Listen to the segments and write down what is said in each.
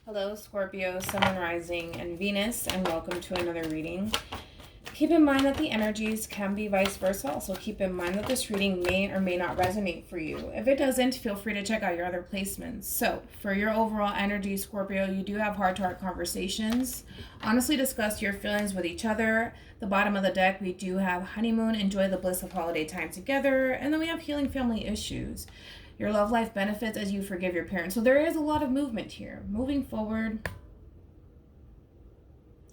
Hello, Scorpio, Sun, Moon, Rising, and Venus, and welcome to another reading. Keep in mind that the energies can be vice versa. Also, keep in mind that this reading may or may not resonate for you. If it doesn't, feel free to check out your other placements. So, for your overall energy, Scorpio, you do have heart-to-heart conversations. Honestly, discuss your feelings with each other. The bottom of the deck, we do have honeymoon, enjoy the bliss of holiday time together. And then we have healing family issues. Your love life benefits as you forgive your parents. So there is a lot of movement here. Moving forward.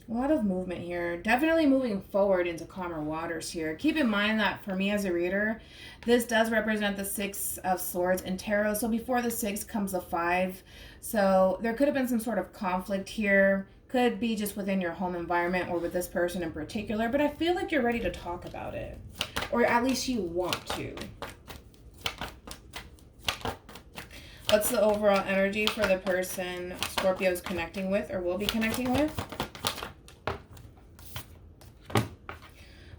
A lot of movement here. Definitely moving forward into calmer waters here. Keep in mind that for me as a reader, this does represent the Six of Swords in tarot. So before the 6 comes the 5. So there could have been some sort of conflict here. Could be just within your home environment or with this person in particular. But I feel like you're ready to talk about it. Or at least you want to. What's the overall energy for the person Scorpio is connecting with or will be connecting with?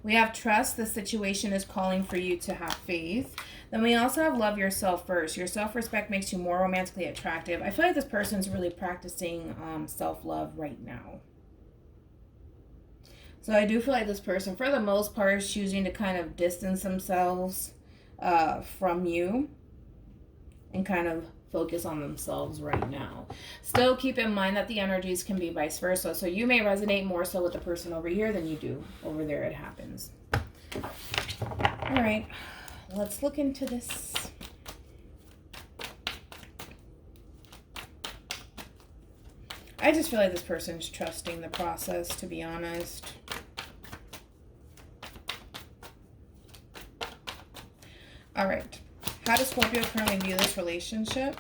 We have trust. The situation is calling for you to have faith. Then we also have love yourself first. Your self-respect makes you more romantically attractive. I feel like this person's really practicing self-love right now. So I do feel like this person, for the most part, is choosing to kind of distance themselves from you and kind of focus on themselves right now. Still keep in mind that the energies can be vice versa. So you may resonate more so with the person over here than you do over there. It happens. All right, let's look into this. I just feel like this person's trusting the process, to be honest. All right. How does Scorpio currently view this relationship?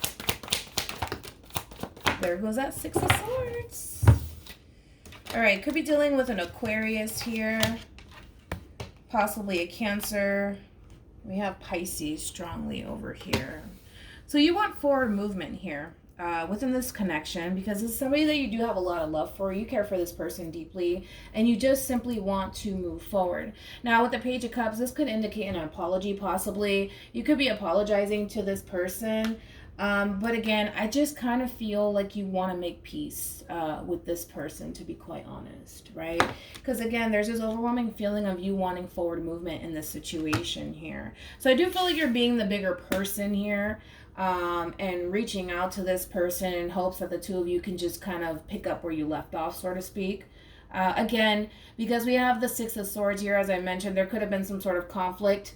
There goes that 6 of Swords. All right, could be dealing with an Aquarius here. Possibly a Cancer. We have Pisces strongly over here. So you want forward movement here within this connection because it's somebody that you do have a lot of love for. You care for this person deeply and you just simply want to move forward. Now with the Page of Cups, this could indicate an apology possibly. You could be apologizing to this person. But again, I just kind of feel like you want to make peace with this person, to be quite honest, right? Because again, there's this overwhelming feeling of you wanting forward movement in this situation here. So I do feel like you're being the bigger person here. And reaching out to this person in hopes that the two of you can just kind of pick up where you left off, so to speak. Again, because we have the 6 of Swords here, as I mentioned, there could have been some sort of conflict,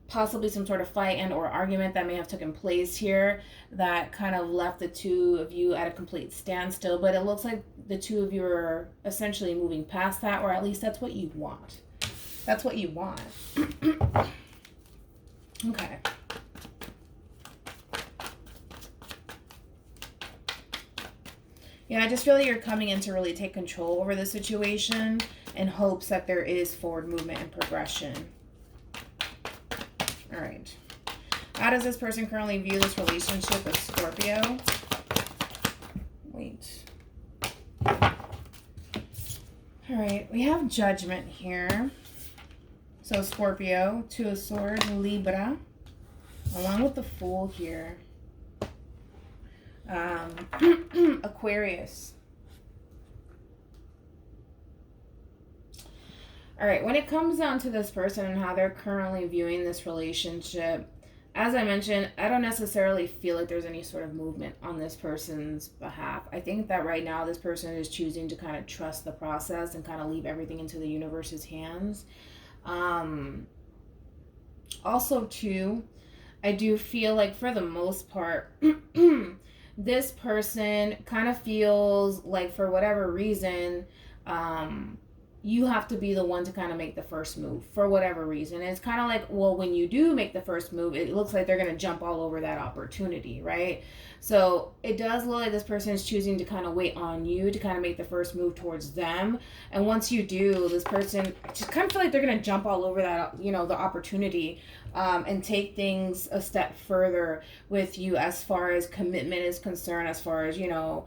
possibly some sort of fight and or argument that may have taken place here that kind of left the two of you at a complete standstill. But it looks like the two of you are essentially moving past that, or at least that's what you want. That's what you want. Okay. Yeah, I just feel like you're coming in to really take control over the situation in hopes that there is forward movement and progression. All right. How does this person currently view this relationship with Scorpio? Wait. All right, we have Judgment here. So Scorpio, 2 of Swords, Libra, along with the Fool here. Aquarius. All right, when it comes down to this person and how they're currently viewing this relationship, as I mentioned, I don't necessarily feel like there's any sort of movement on this person's behalf. I think that right now this person is choosing to kind of trust the process and kind of leave everything into the universe's hands. Also, too, I do feel like for the most part, this person kind of feels like for whatever reason, you have to be the one to kind of make the first move for whatever reason. And it's kind of like, well, when you do make the first move, it looks like they're going to jump all over that opportunity, right? So it does look like this person is choosing to kind of wait on you to kind of make the first move towards them. And once you do, this person just kind of feel like they're going to jump all over that, you know, the opportunity and take things a step further with you as far as commitment is concerned, as far as, you know,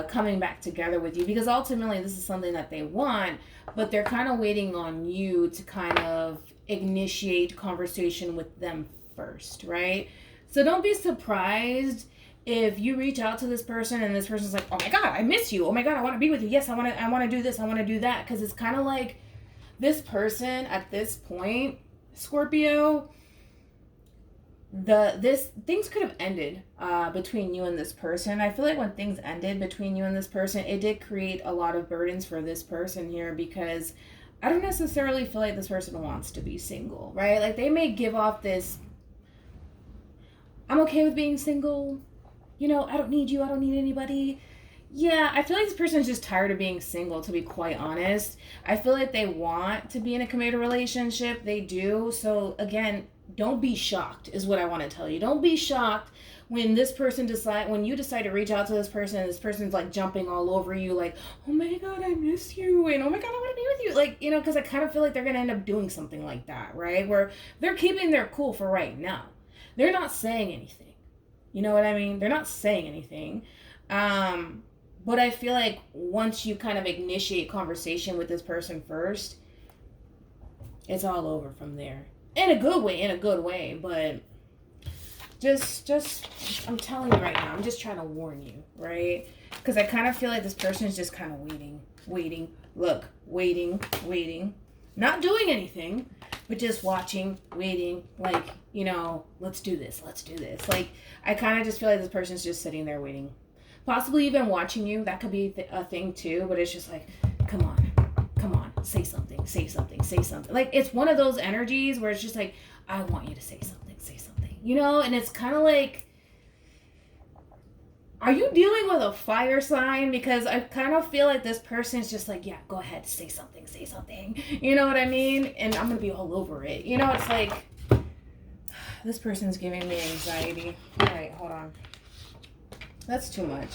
coming back together with you. Because ultimately this is something that they want, but they're kind of waiting on you to kind of initiate conversation with them first, right? So don't be surprised if you reach out to this person and this person's like, oh my God, I miss you. Oh my God, I want to be with you. Yes, I want to do this. I want to do that. Because it's kind of like this person at this point, Scorpio, things could have ended between you and this person. I feel like when things ended between you and this person, it did create a lot of burdens for this person here, because I don't necessarily feel like this person wants to be single, right? Like they may give off this, I'm okay with being single, you know, I don't need you, I don't need anybody. Yeah, I feel like this person's just tired of being single, to be quite honest. I feel like they want to be in a committed relationship. They do. So again, don't be shocked is what I want to tell you. Don't be shocked when when you decide to reach out to this person and this person's like jumping all over you like, oh my God, I miss you. And oh my God, I want to be with you. Like, you know, because I kind of feel like they're going to end up doing something like that, right? Where they're keeping their cool for right now. They're not saying anything. You know what I mean? They're not saying anything. But I feel like once you kind of initiate conversation with this person first, it's all over from there. In a good way, but just I'm telling you right now, I'm just trying to warn you, right? Because I kind of feel like this person is just kind of waiting, not doing anything, but just watching, waiting, like, you know, let's do this. Like, I kind of just feel like this person's just sitting there waiting. Possibly even watching you. That could be a thing too, but it's just like, come on, say something. Like, it's one of those energies where it's just like, I want you to say something, you know? And it's kind of like, are you dealing with a fire sign? Because I kind of feel like this person's just like, yeah, go ahead, say something. You know what I mean? And I'm going to be all over it. You know, it's like, this person's giving me anxiety. All right, hold on. That's too much.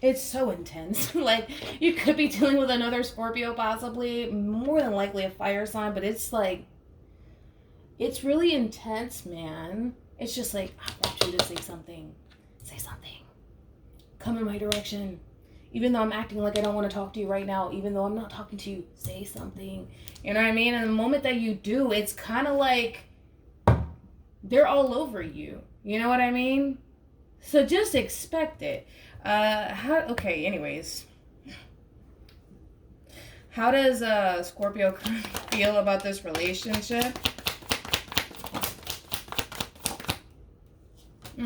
It's so intense. Like, you could be dealing with another Scorpio, possibly, more than likely a fire sign, but it's like, it's really intense, man. It's just like, I want you to say something. Come in my direction. Even though I'm acting like I don't want to talk to you right now, even though I'm not talking to you, say something. You know what I mean? And the moment that you do, it's kind of like they're all over you. You know what I mean? So just expect it. Okay, anyways. How does Scorpio feel about this relationship?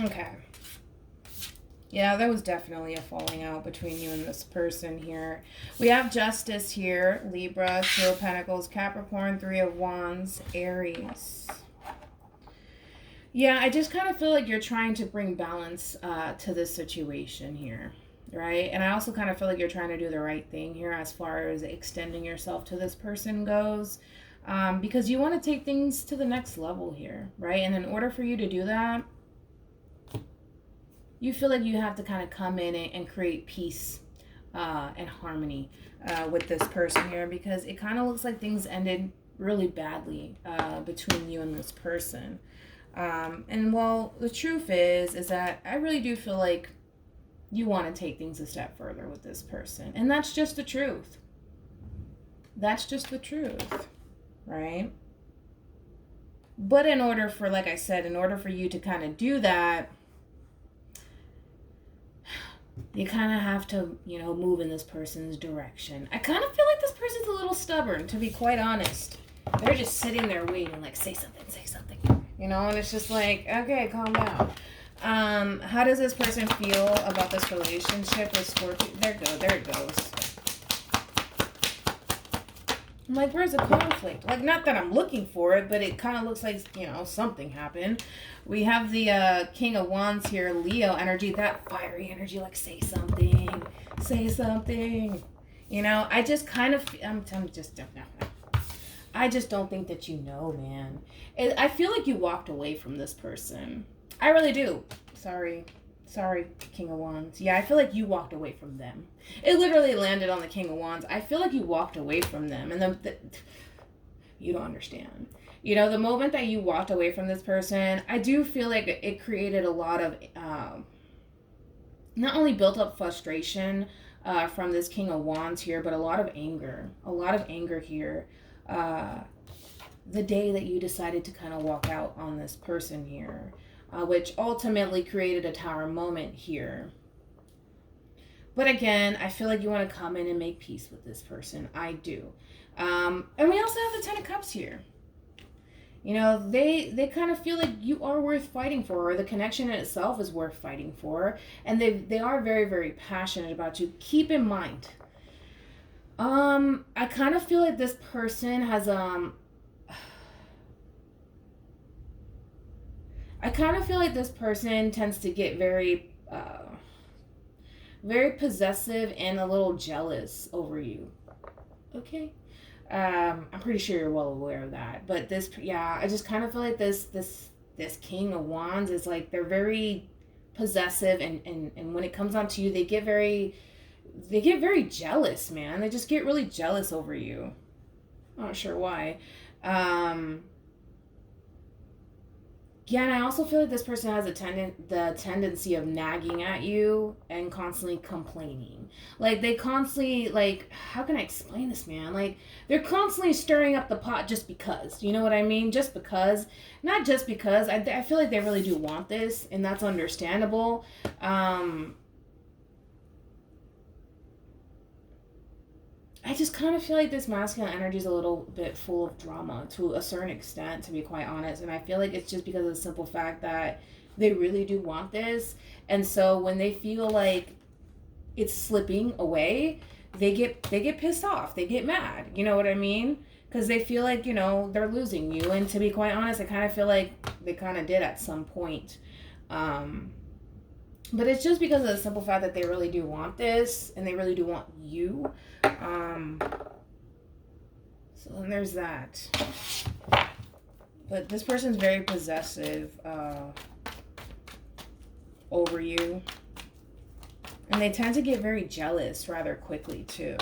Okay. Yeah, there was definitely a falling out between you and this person here. We have Justice here, Libra, Two of Pentacles, Capricorn, Three of Wands, Aries. Yeah, I just kind of feel like you're trying to bring balance to this situation here, right? And I also kind of feel like you're trying to do the right thing here as far as extending yourself to this person goes, because you want to take things to the next level here, right? And in order for you to do that, you feel like you have to kind of come in and create peace and harmony with this person here, because it kind of looks like things ended really badly between you and this person. And well, the truth is that I really do feel like you want to take things a step further with this person. And that's just the truth. That's just the truth, right? But in order for, like I said, in order for you to kind of do that, you kind of have to, you know, move in this person's direction. I kind of feel like this person's a little stubborn, to be quite honest. They're just sitting there waiting, like, say something. You know, and it's just like, okay, calm down. How does this person feel about this relationship with Scorpio? There it goes. I'm like, where's the conflict? Like, not that I'm looking for it, but it kind of looks like, you know, something happened. We have the King of Wands here, Leo energy, that fiery energy, like, say something. You know, I just kind of, I just don't think that you know, man. I feel like you walked away from this person. I really do. Sorry, King of Wands. Yeah, I feel like you walked away from them. It literally landed on the King of Wands. I feel like you walked away from them. And you don't understand. You know, the moment that you walked away from this person, I do feel like it created a lot of, not only built up frustration from this King of Wands here, but a lot of anger. A lot of anger here. The day that you decided to kind of walk out on this person here. which ultimately created a tower moment here. But again, I feel like you want to come in and make peace with this person. I do. And we also have the Ten of Cups here. You know, they kind of feel like you are worth fighting for, or the connection in itself is worth fighting for. And they are very, very passionate about you. Keep in mind, I kind of feel like this person has, I kind of feel like this person tends to get very, very possessive and a little jealous over you. Okay? I'm pretty sure you're well aware of that. But this, yeah, I just kind of feel like this King of Wands is like, they're very possessive, and when it comes on to you, they get very jealous, man. They just get really jealous over you. I'm not sure why. Yeah, and I also feel like this person has the tendency of nagging at you and constantly complaining. Like, they constantly, like, how can I explain this, man? Like, they're constantly stirring up the pot just because. You know what I mean? Just because. Not just because. I feel like they really do want this, and that's understandable. I just kind of feel like this masculine energy is a little bit full of drama to a certain extent, to be quite honest. And I feel like it's just because of the simple fact that they really do want this. And so when they feel like it's slipping away, they get pissed off. They get mad. You know what I mean? Because they feel like, you know, they're losing you. And to be quite honest, I kind of feel like they kind of did at some point. But it's just because of the simple fact that they really do want this, and they really do want you. So then there's that. But this person's very possessive over you. And they tend to get very jealous rather quickly, too.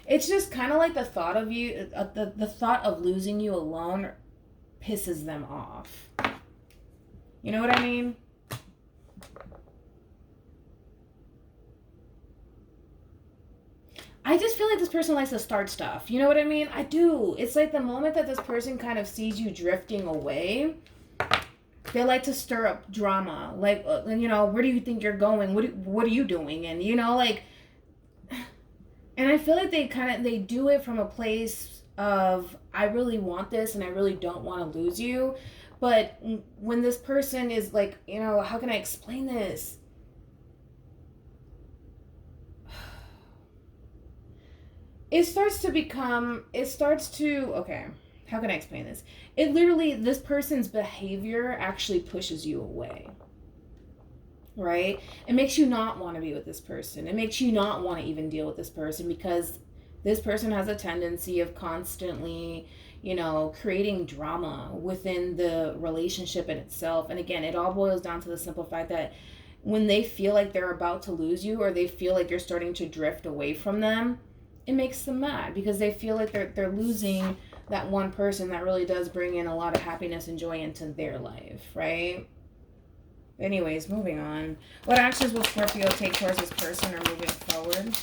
It's just kind of like the thought of you, the thought of losing you alone pisses them off. You know what I mean? I just feel like this person likes to start stuff. You know what I mean? I do. It's like the moment that this person kind of sees you drifting away, they like to stir up drama. Like, you know, where do you think you're going? What are you doing? And, you know, like, and I feel like they do it from a place of, I really want this and I really don't want to lose you. But when this person is like, you know, how can I explain this? Okay, how can I explain this? It literally, this person's behavior actually pushes you away. Right? It makes you not want to be with this person. It makes you not want to even deal with this person, because this person has a tendency of constantly, you know, creating drama within the relationship in itself. And again, it all boils down to the simple fact that when they feel like they're about to lose you, or they feel like you're starting to drift away from them, it makes them mad, because they feel like they're losing that one person that really does bring in a lot of happiness and joy into their life, right? Anyways, moving on. What actions will Scorpio take towards this person or moving forward?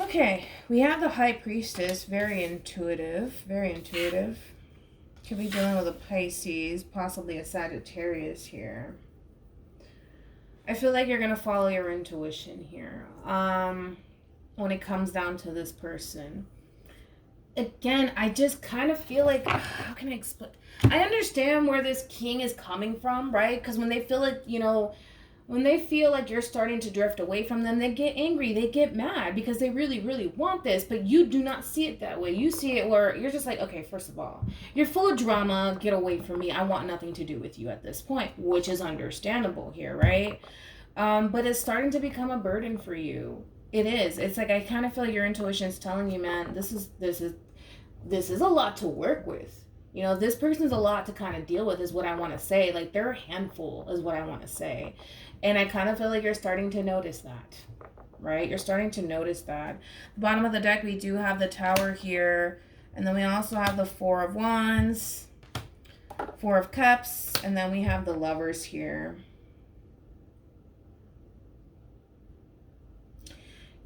Okay, we have the High Priestess. Very intuitive. Very intuitive. Could be dealing with a Pisces, possibly a Sagittarius here. I feel like you're going to follow your intuition here when it comes down to this person. Again, I just kind of feel like, how can I explain? I understand where this king is coming from, right? Because when they feel like, you know, when they feel like you're starting to drift away from them, they get angry, they get mad, because they really, really want this. But you do not see it that way. You see it where you're just like, okay, first of all, you're full of drama, get away from me. I want nothing to do with you at this point, which is understandable here, right? But it's starting to become a burden for you. It is. It's like, I kind of feel like your intuition is telling you, man, this is a lot to work with. You know, this person's a lot to kind of deal with, is what I want to say. Like, they're a handful is what I want to say. And I kind of feel like you're starting to notice that, right? You're starting to notice that. The bottom of the deck, we do have the Tower here. And then we also have the Four of Wands, Four of Cups, and then we have the Lovers here.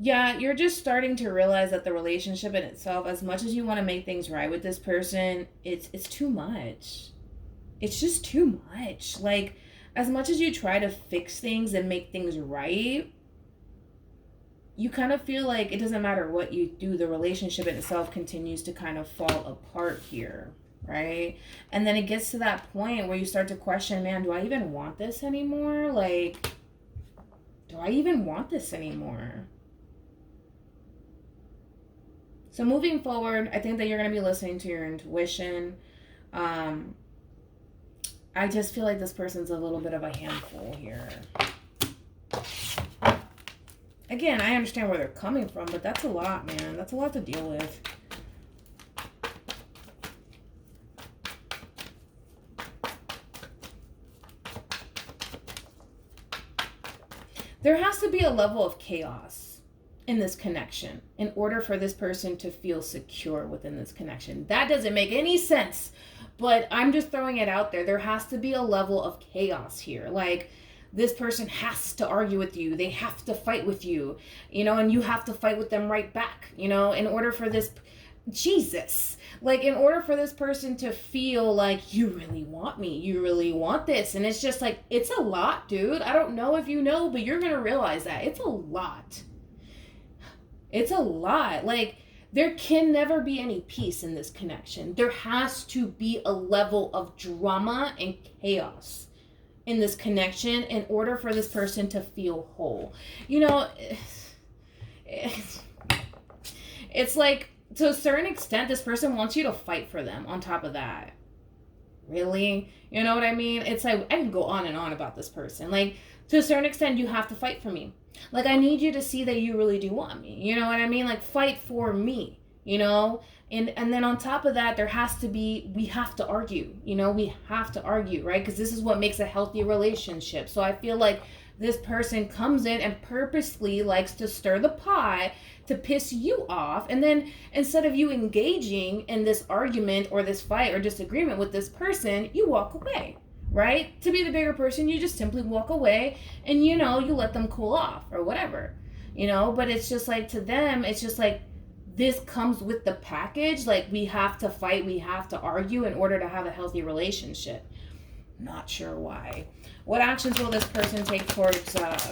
Yeah, you're just starting to realize that the relationship in itself, as much as you want to make things right with this person, it's too much. It's just too much. Like, as much as you try to fix things and make things right, you kind of feel like it doesn't matter what you do, the relationship in itself continues to kind of fall apart here, right? And then it gets to that point where you start to question, man, do I even want this anymore? Like, do I even want this anymore? So moving forward, I think that you're going to be listening to your intuition. I just feel like this person's a little bit of a handful here. Again, I understand where they're coming from, but that's a lot, man. That's a lot to deal with. There has to be a level of chaos in this connection in order for this person to feel secure within this connection. That doesn't make any sense, but I'm just throwing it out there. There has to be a level of chaos here. Like, this person has to argue with you. They have to fight with you, and you have to fight with them right back, in order for this, Jesus, like, in order for this person to feel like you really want me, you really want this. And it's just like, it's a lot, dude. I don't know if you know, but you're going to realize that it's a lot. It's a lot. Like, there can never be any peace in this connection. There has to be a level of drama and chaos in this connection in order for this person to feel whole. It's like, to a certain extent, this person wants you to fight for them on top of that. Really? You know what I mean? It's like, I can go on and on about this person. Like, to a certain extent, you have to fight for me. Like, I need you to see that you really do want me. You know what I mean? Like, fight for me, And then on top of that, we have to argue, we have to argue, right? Because this is what makes a healthy relationship. So I feel like this person comes in and purposely likes to stir the pot to piss you off. And then instead of you engaging in this argument or this fight or disagreement with this person, you walk away, right? To be the bigger person, you just simply walk away and, you let them cool off or whatever, but it's just like, to them, it's just like, this comes with the package. Like, we have to fight, we have to argue in order to have a healthy relationship. Not sure why. What actions will this person take towards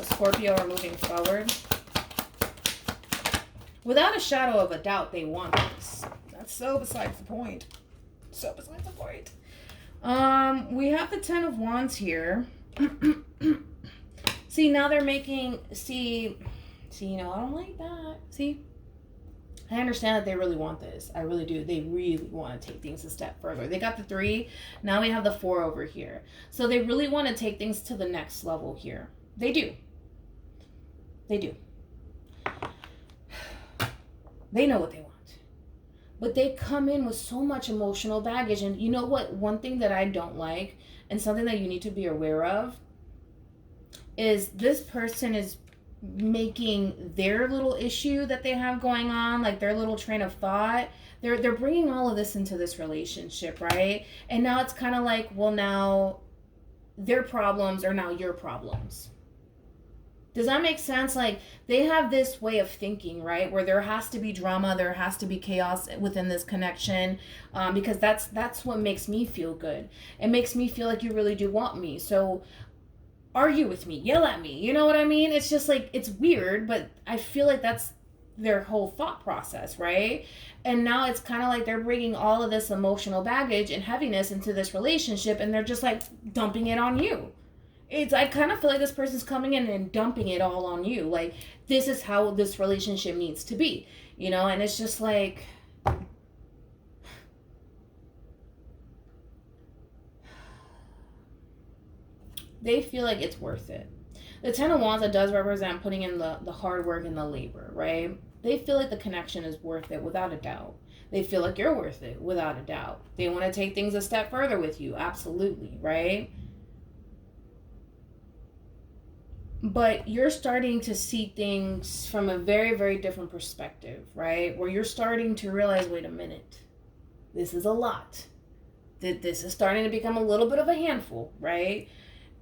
Scorpio or moving forward? Without a shadow of a doubt, they want this. That's so besides the point. So besides the point. We have the Ten of Wands here. See, now they're making, I don't like that. See? I understand that they really want this. I really do. They really want to take things a step further. They got the 3. Now we have the 4 over here. So they really want to take things to the next level here. They do. They do. They know what they want. But they come in with so much emotional baggage. And you know what? One thing that I don't like, and something that you need to be aware of, is this person is making their little issue that they have going on, like their little train of thought, they're bringing all of this into this relationship, right? And now it's kind of like, well, now their problems are now your problems. Does that make sense? Like, they have this way of thinking, right, where there has to be drama, there has to be chaos within this connection, because that's what makes me feel good. It makes me feel like you really do want me. So argue with me, yell at me, you know what I mean? It's just like, it's weird, but I feel like that's their whole thought process, right? And now it's kind of like they're bringing all of this emotional baggage and heaviness into this relationship, and they're just like dumping it on you. I kind of feel like this person's coming in and dumping it all on you. Like, this is how this relationship needs to be, and it's just like, they feel like it's worth it. The Ten of Wands, that does represent putting in the hard work and the labor, right? They feel like the connection is worth it without a doubt. They feel like you're worth it without a doubt. They want to take things a step further with you, absolutely, right? But you're starting to see things from a very, very different perspective, right? Where you're starting to realize, wait a minute, this is a lot. This is starting to become a little bit of a handful, right?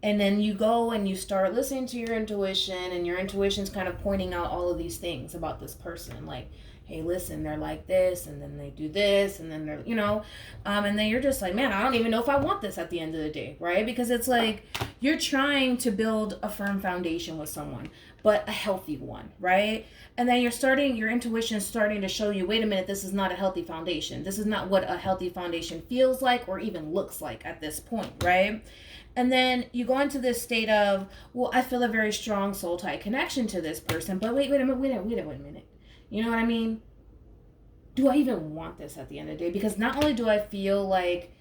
And then you go and you start listening to your intuition, and your intuition's kind of pointing out all of these things about this person. Like, hey, listen, they're like this, and then they do this, and then they're, you know, and then you're just like, man, I don't even know if I want this at the end of the day, right? Because it's like you're trying to build a firm foundation with someone, but a healthy one, right? And then your intuition is starting to show you, wait a minute, this is not a healthy foundation. This is not what a healthy foundation feels like or even looks like at this point, right? And then you go into this state of, well, I feel a very strong soul tie connection to this person, but wait a minute. You know what I mean? Do I even want this at the end of the day? Because not only do I feel like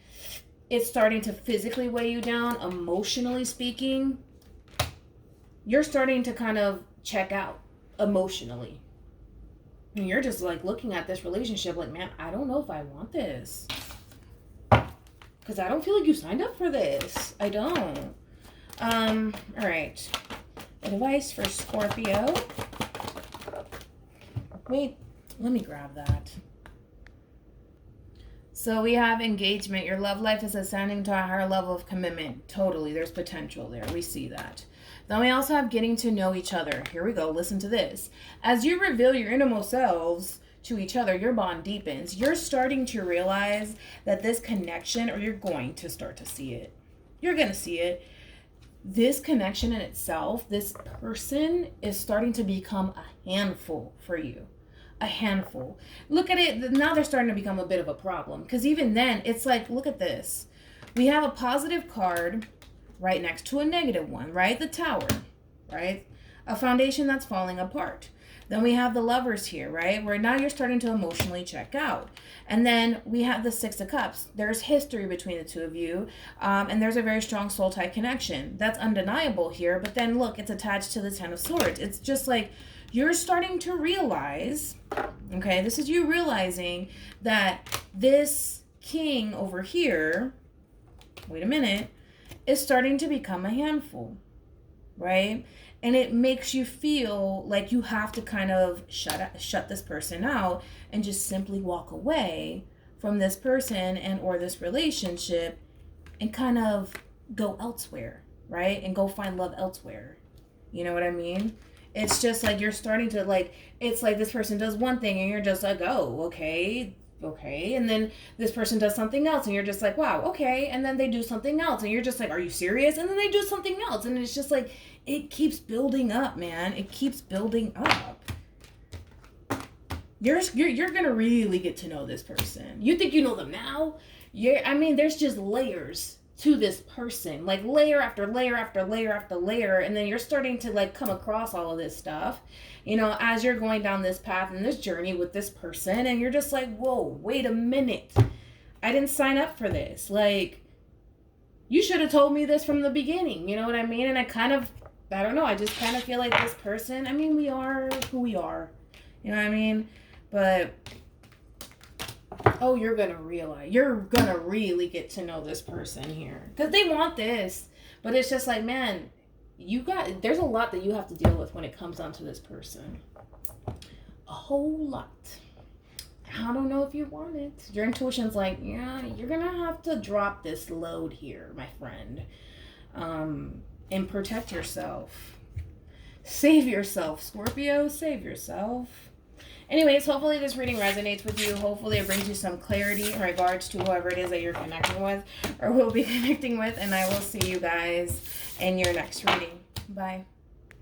it's starting to physically weigh you down, emotionally speaking, you're starting to kind of check out emotionally. And you're just like looking at this relationship like, man, I don't know if I want this. Because I don't feel like you signed up for this. I don't. All right. Advice for Scorpio. Wait, let me grab that. So we have engagement. Your love life is ascending to a higher level of commitment. Totally. There's potential there. We see that. Then we also have getting to know each other. Here we go. Listen to this. As you reveal your innermost selves to each other, your bond deepens. You're starting to realize that this connection, or you're going to start to see it. You're going to see it. This connection in itself, this person is starting to become a handful for you. A handful. Look at it. Now they're starting to become a bit of a problem. Because even then, it's like, look at this. We have a positive card right next to a negative one, right? The Tower, right? A foundation that's falling apart. Then we have the Lovers here, right? Where now you're starting to emotionally check out. And then we have the Six of Cups. There's history between the two of you. And there's a very strong soul tie connection. That's undeniable here. But then look, it's attached to the Ten of Swords. It's just like you're starting to realize, okay, this is you realizing that this King over here, wait a minute, is starting to become a handful, right? And it makes you feel like you have to kind of shut this person out and just simply walk away from this person and or this relationship and kind of go elsewhere, right? And go find love elsewhere. You know what I mean? It's just like you're starting to like, it's like this person does one thing and you're just like, oh, okay. And then this person does something else and you're just like, wow, okay. And then they do something else and you're just like, are you serious? And then they do something else. And it's just like, it keeps building up, man. It keeps building up. You're going to really get to know this person. You think you know them now? I mean, there's just layers to this person, like layer after layer after layer after layer, and then you're starting to like come across all of this stuff, you know, as you're going down this path and this journey with this person, and you're just like, whoa, wait a minute, I didn't sign up for this. Like, you should have told me this from the beginning, you know what I mean? And I don't know, I just kind of feel like this person, I mean, we are who we are, you know what I mean? But oh, you're going to really get to know this person here. Because they want this. But it's just like, man, there's a lot that you have to deal with when it comes down to this person. A whole lot. I don't know if you want it. Your intuition's like, yeah, you're going to have to drop this load here, my friend. And protect yourself. Save yourself, Scorpio. Save yourself. Anyways, hopefully this reading resonates with you. Hopefully it brings you some clarity in regards to whoever it is that you're connecting with or will be connecting with. And I will see you guys in your next reading. Bye.